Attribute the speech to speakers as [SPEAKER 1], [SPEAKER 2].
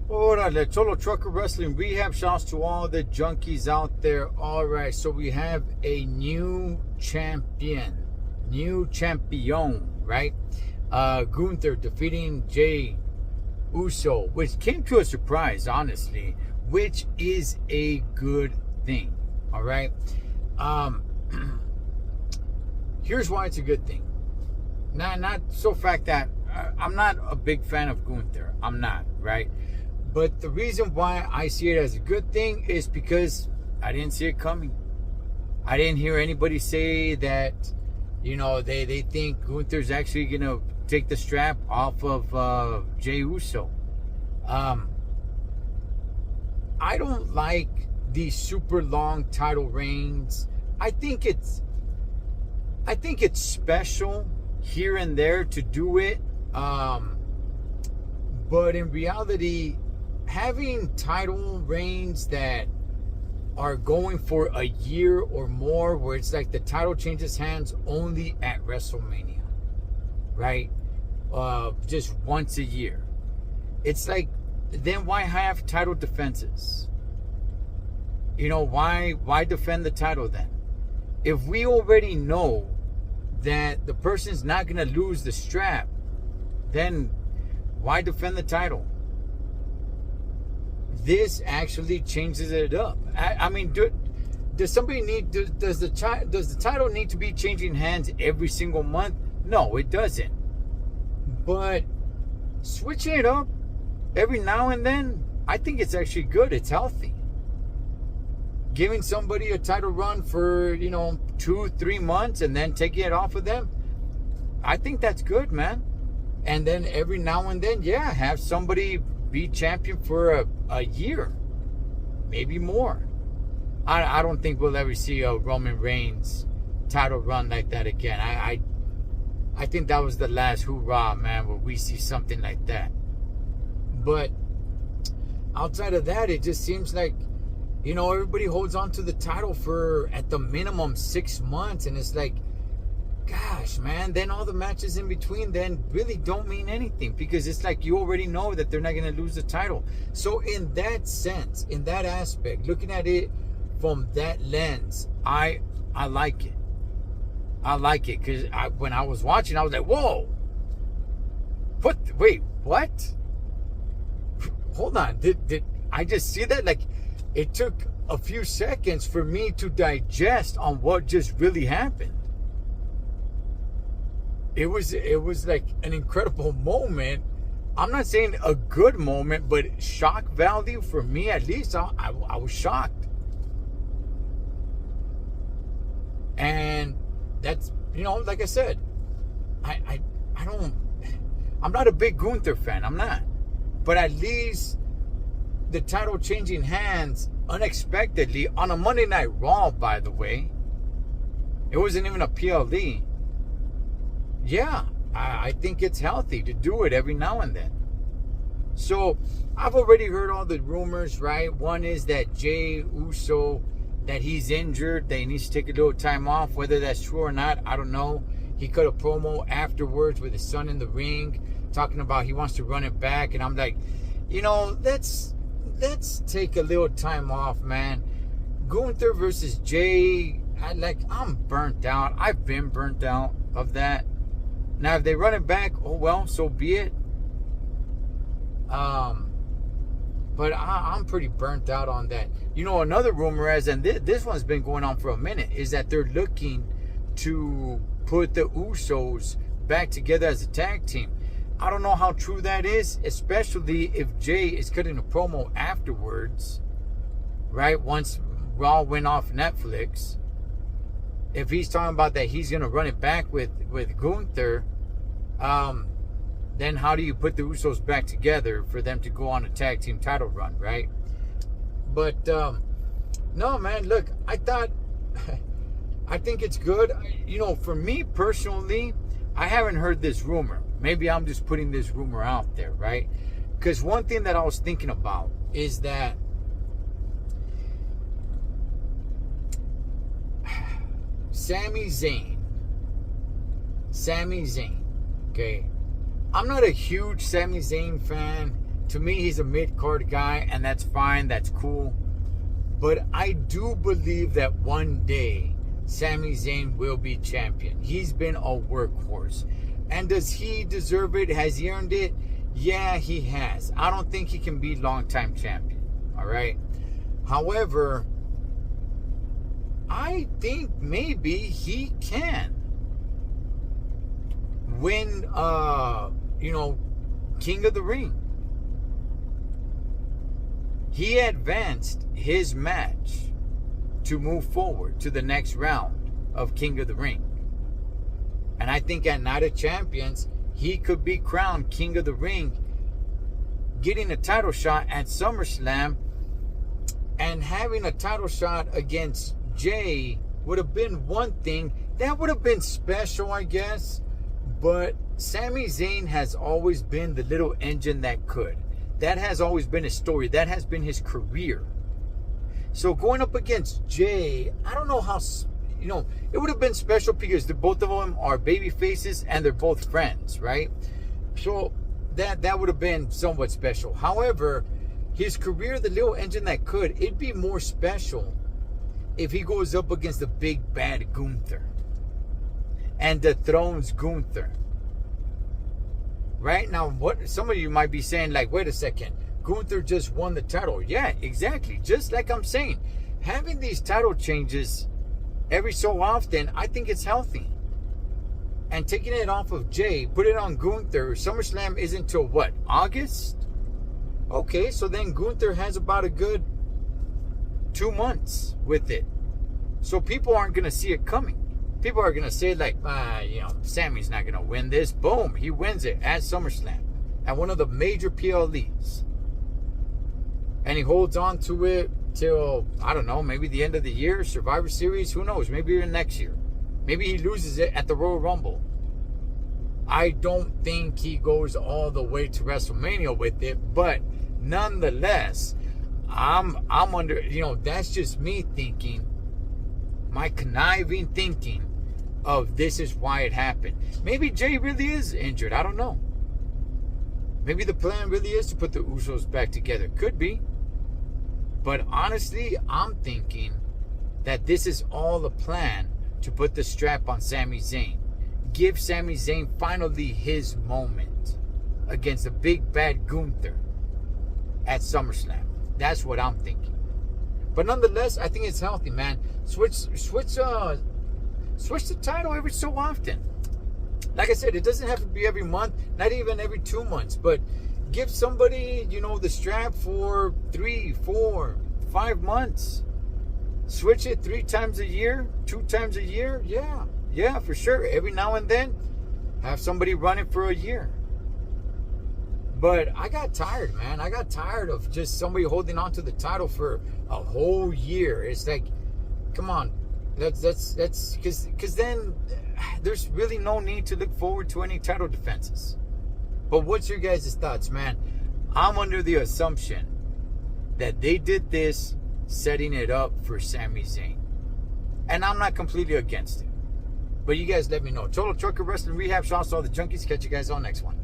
[SPEAKER 1] Hola, the Cholo Trucker Wrestling Rehab. Shouts to all the junkies out there. All right, so we have a new champion, right? Gunther defeating Jey Uso, which came to a surprise, honestly, which is a good thing. All right. Here's why it's a good thing. Not so fact that I'm not a big fan of Gunther. I'm not, right? But the reason why I see it as a good thing is because I didn't see it coming. I didn't hear anybody say that, they think Gunther's actually going to take the strap off of Jey Uso. I don't like these super long title reigns. I think it's special here and there to do it. But in reality, having title reigns that are going for a year or more, where it's like the title changes hands only at WrestleMania, right? Just once a year. It's like, then why have title defenses? Why defend the title then? If we already know that the person's not going to lose the strap, then why defend the title? This actually changes it up. I mean, does the title need to be changing hands every single month? No, it doesn't. But switching it up every now and then, I think it's actually good. It's healthy. Giving somebody a title run for 2-3 months and then taking it off of them, I think that's good, man. And then every now and then, have somebody be champion for a year, maybe more. I don't think we'll ever see a Roman Reigns title run like that again. I think that was the last hoorah, man, where we see something like that. But outside of that, it just seems like, everybody holds on to the title for at the minimum 6 months, and it's like, gosh, man, then all the matches in between then really don't mean anything, because it's like you already know that they're not going to lose the title. So in that sense, in that aspect, looking at it from that lens, I like it. I like it because when I was watching, I was like, whoa, wait, what? Hold on, did I just see that? Like, it took a few seconds for me to digest on what just really happened. It was like an incredible moment. I'm not saying a good moment, but shock value for me, at least. I was shocked. And that's, like I said, I'm not a big Gunther fan. I'm not. But at least the title changing hands unexpectedly on a Monday Night Raw, by the way. It wasn't even a PLE. Yeah, I think it's healthy to do it every now and then. So I've already heard all the rumors, right? One is that Jey Uso, that he's injured, that he needs to take a little time off. Whether that's true or not, I don't know. He cut a promo afterwards with his son in the ring, talking about he wants to run it back. And I'm like, let's take a little time off, man. Gunther versus Jey, I'm burnt out. I've been burnt out of that. Now, if they run it back, oh well, so be it. But I'm pretty burnt out on that. Another rumor is, and this one's been going on for a minute, is that they're looking to put the Usos back together as a tag team. I don't know how true that is, especially if Jey is cutting a promo afterwards, right? Once Raw went off Netflix. If he's talking about that he's going to run it back with Gunther, then how do you put the Usos back together for them to go on a tag team title run, right? But, no, man, look, I think it's good. For me personally, I haven't heard this rumor. Maybe I'm just putting this rumor out there, right? Because one thing that I was thinking about is that Sami Zayn, okay? I'm not a huge Sami Zayn fan. To me, he's a mid-card guy, and that's fine. That's cool. But I do believe that one day Sami Zayn will be champion. He's been a workhorse. And does he deserve it? Has he earned it? Yeah, he has. I don't think he can be long-time champion. All right? However, I think maybe he can win, King of the Ring. He advanced his match to move forward to the next round of King of the Ring. And I think at Night of Champions, he could be crowned King of the Ring, getting a title shot at SummerSlam, and having a title shot against Jay would have been one thing. That would have been special, I guess. But Sami Zayn has always been the little engine that could. That has always been his story. That has been his career. So going up against Jay, I don't know how, it would have been special because both of them are baby faces and they're both friends, right? So that would have been somewhat special. However, his career, the little engine that could, it'd be more special if he goes up against the big bad Gunther and dethrones Gunther. Right now, what some of you might be saying, like, wait a second, Gunther just won the title. Yeah, exactly. Just like I'm saying, having these title changes every so often, I think it's healthy. And taking it off of Jay, put it on Gunther. SummerSlam isn't till what, August? Okay, so then Gunther has about a good 2 months with it. So people aren't going to see it coming. People are going to say, like, Sammy's not going to win this. Boom, he wins it at SummerSlam, at one of the major PLEs. And he holds on to it till, I don't know, maybe the end of the year, Survivor Series, who knows, maybe even next year. Maybe he loses it at the Royal Rumble. I don't think he goes all the way to WrestleMania with it, but nonetheless, I'm under, that's just me thinking, my conniving thinking of this is why it happened. Maybe Jay really is injured. I don't know. Maybe the plan really is to put the Usos back together. Could be. But honestly, I'm thinking that this is all a plan to put the strap on Sami Zayn. Give Sami Zayn finally his moment against the big bad Gunther at SummerSlam. That's what I'm thinking. But nonetheless, I think it's healthy, man. Switch the title every so often. Like I said, it doesn't have to be every month, not even every 2 months, but give somebody, the strap for 3, 4, 5 months. Switch it 3 times a year, 2 times a year. Yeah, for sure. Every now and then, have somebody run it for a year. But I got tired, man. I got tired of just somebody holding on to the title for a whole year. It's like, come on. That's because then there's really no need to look forward to any title defenses. But what's your guys' thoughts, man? I'm under the assumption that they did this setting it up for Sami Zayn. And I'm not completely against it. But you guys let me know. Total Trucker Wrestling Rehab. Shouts to all the junkies. Catch you guys on next one.